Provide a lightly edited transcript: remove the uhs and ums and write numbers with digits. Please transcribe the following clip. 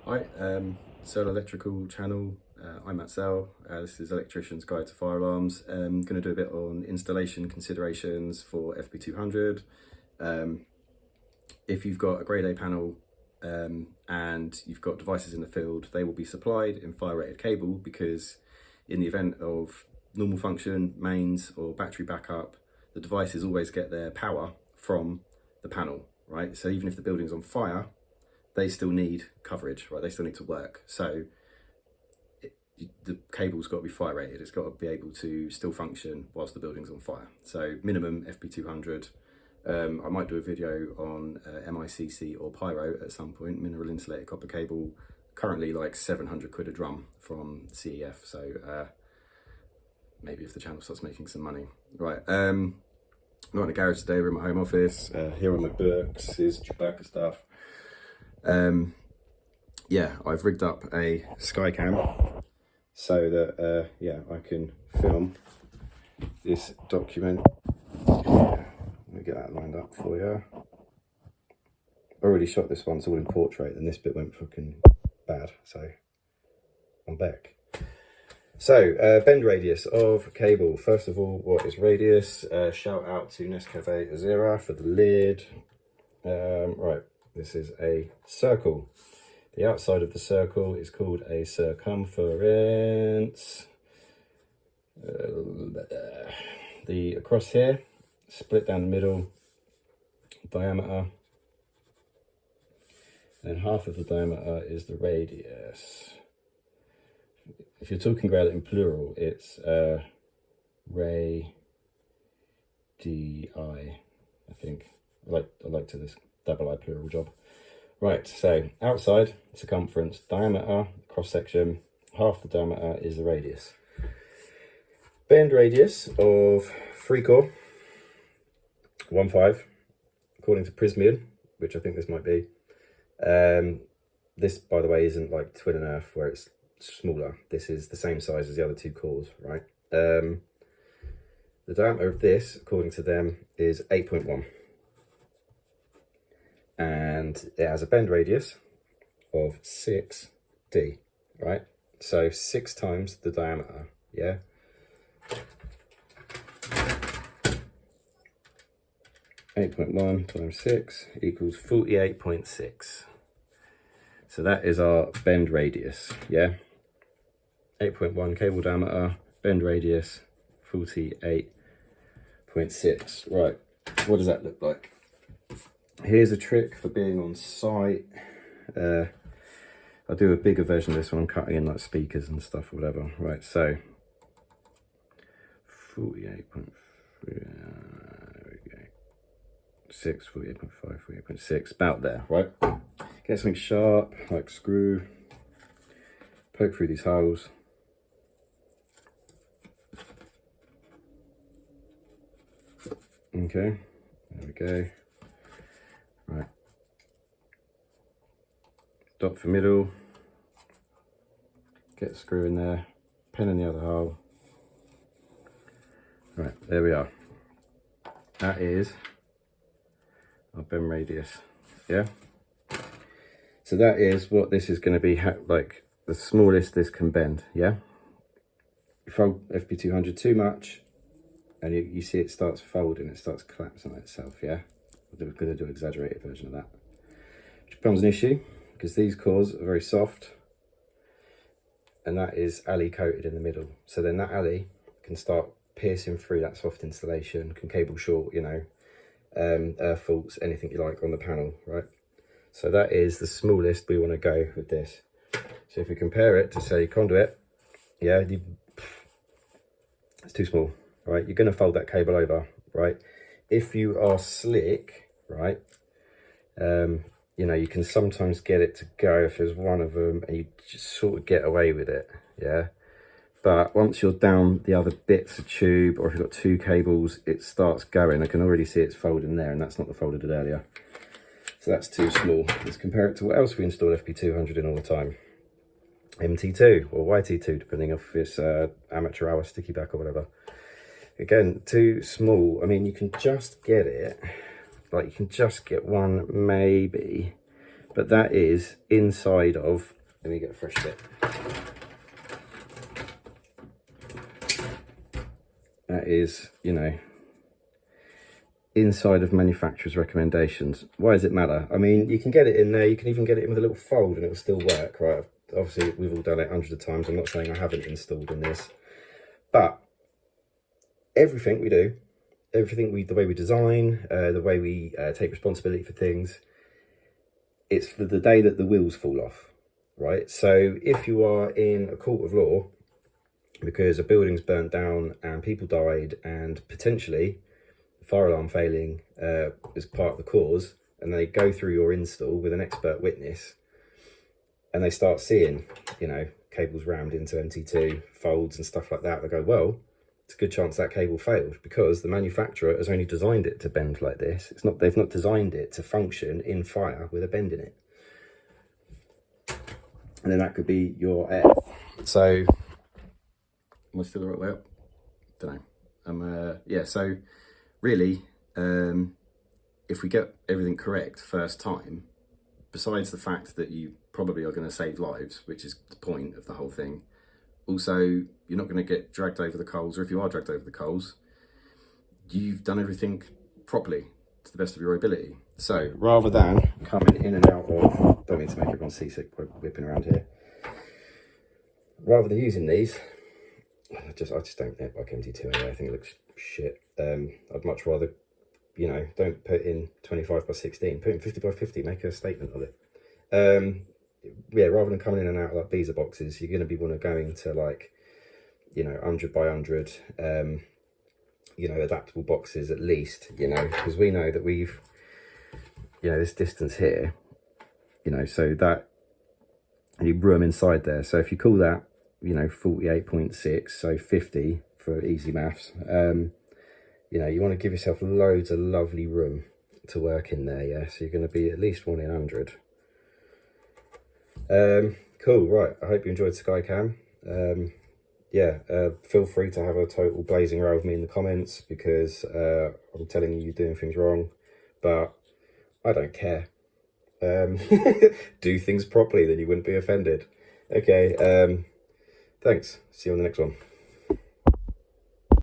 Hi, Solar Electrical channel. I'm Matt Sell. This is Electricians Guide to Fire Alarms. I'm going to do a bit on installation considerations for FP200. If you've got a grade A panel and you've got devices in the field, they will be supplied in fire rated cable, because in the event of normal function, mains or battery backup, the devices always get their power from the panel, right? So even if the building's on fire, they still need coverage, right? They still need to work. So the cable's got to be fire rated. It's got to be able to still function whilst the building's on fire. So minimum FP200. I might do a video on MICC or Pyro at some point, mineral insulated copper cable, currently like 700 quid a drum from CEF. So maybe if the channel starts making some money. Right, I'm not in the garage today, we're in my home office. Here on my books is Chewbacca stuff. Yeah, I've rigged up a Skycam so that yeah, I can film this document. Let me get that lined up for you. I already shot this one, it's all in portrait, and this bit went fucking bad, so I'm back. So, bend radius of cable. First of all, what is radius? Shout out to Nescafe Azera for the lid. Right, this is a circle. The outside of the circle is called a circumference. The across here, split down the middle, diameter. And half of the diameter is the radius. If you're talking about it in plural, it's radii, I think. I like to this double I plural job. Right, so outside, circumference, diameter, cross section, half the diameter is the radius. Bend radius of 3 core, 1.5, according to Prismian, which I think this might be. This, by the way, isn't like Twin and Earth where it's smaller. This is the same size as the other 2 cores, right? The diameter of this, according to them, is 8.1. And it has a bend radius of 6D, right? So 6 times the diameter, yeah? .1 times 6 equals 48.6. So that is our bend radius, yeah? 8.1 cable diameter, bend radius, 48.6. Right, what does that look like? Here's a trick for being on site. I'll do a bigger version of this when I'm cutting in like speakers and stuff or whatever. Right, so 48.6, 48.5, 48.6, about there, right? Get something sharp, like screw, poke through these holes. Okay, there we go. Right, dot for middle, get the screw in there, pen in the other hole. Right, there we are. That is our bend radius, yeah? So that is what this is going to be, like the smallest this can bend, yeah? You fold FP200 too much, and you see it starts folding, it starts collapsing on itself, yeah? I'm going to do an exaggerated version of that, which becomes an issue because these cores are very soft, and that is alley coated in the middle. So then that alley can start piercing through that soft insulation, can cable short, you know, earth faults, anything you like on the panel, right? So that is the smallest we want to go with this. So if we compare it to, say, conduit, yeah, it's too small, right? You're going to fold that cable over, right? If you are slick, right, you know, you can sometimes get it to go if there's one of them and you just sort of get away with it, yeah? But once you're down the other bits of tube, or if you've got 2 cables, it starts going. I can already see it's folding there, and that's not the fold I did earlier. So that's too small. Let's compare it to what else we install FP200 in all the time. MT2 or YT2, depending if it's amateur hour, sticky back or whatever. Again, too small. I mean, you can just get it, like you can just get one maybe, but that is inside of Let me get a fresh bit. That is, you know, inside of manufacturer's recommendations. Why does it matter? I mean, you can get it in there, you can even get it in with a little fold and it will still work, right? Obviously, we've all done it hundreds of times. I'm not saying I haven't installed in this, but everything we do, the way we design, the way we take responsibility for things, it's for the day that the wheels fall off, right? So if you are in a court of law because a building's burnt down and people died and potentially fire alarm failing is part of the cause, and they go through your install with an expert witness and they start seeing, you know, cables rammed into MT2, folds and stuff like that, they go, well, it's a good chance that cable failed because the manufacturer has only designed it to bend like this. It's not, they've not designed it to function in fire with a bend in it. And then that could be your air. So, am I still the right way up? Don't know. Yeah, so really, if we get everything correct first time, besides the fact that you probably are going to save lives, which is the point of the whole thing, also, you're not going to get dragged over the coals, or if you are dragged over the coals, you've done everything properly to the best of your ability. So rather than coming in and out of, don't mean to make everyone seasick by whipping around here, rather than using these, I just don't like MT2 anyway. I think it looks shit. I'd much rather, you know, don't put in 25 by 16, put in 50 by 50, make a statement of it. Yeah, rather than coming in and out like Beezer boxes, you're going to be going to like, you know, 100 by 100, you know, adaptable boxes at least, you know, because we know that we've, you know, this distance here, you know, so that, and you room inside there. So if you call that, you know, 48.6, so 50 for easy maths, you know, you want to give yourself loads of lovely room to work in there, yeah? So you're going to be at least 1 in 100. Cool, right, I hope you enjoyed Skycam. Yeah, feel free to have a total blazing row with me in the comments because I'm telling you you're doing things wrong, but I don't care. Do things properly, then you wouldn't be offended. Okay, thanks. See you on the next one.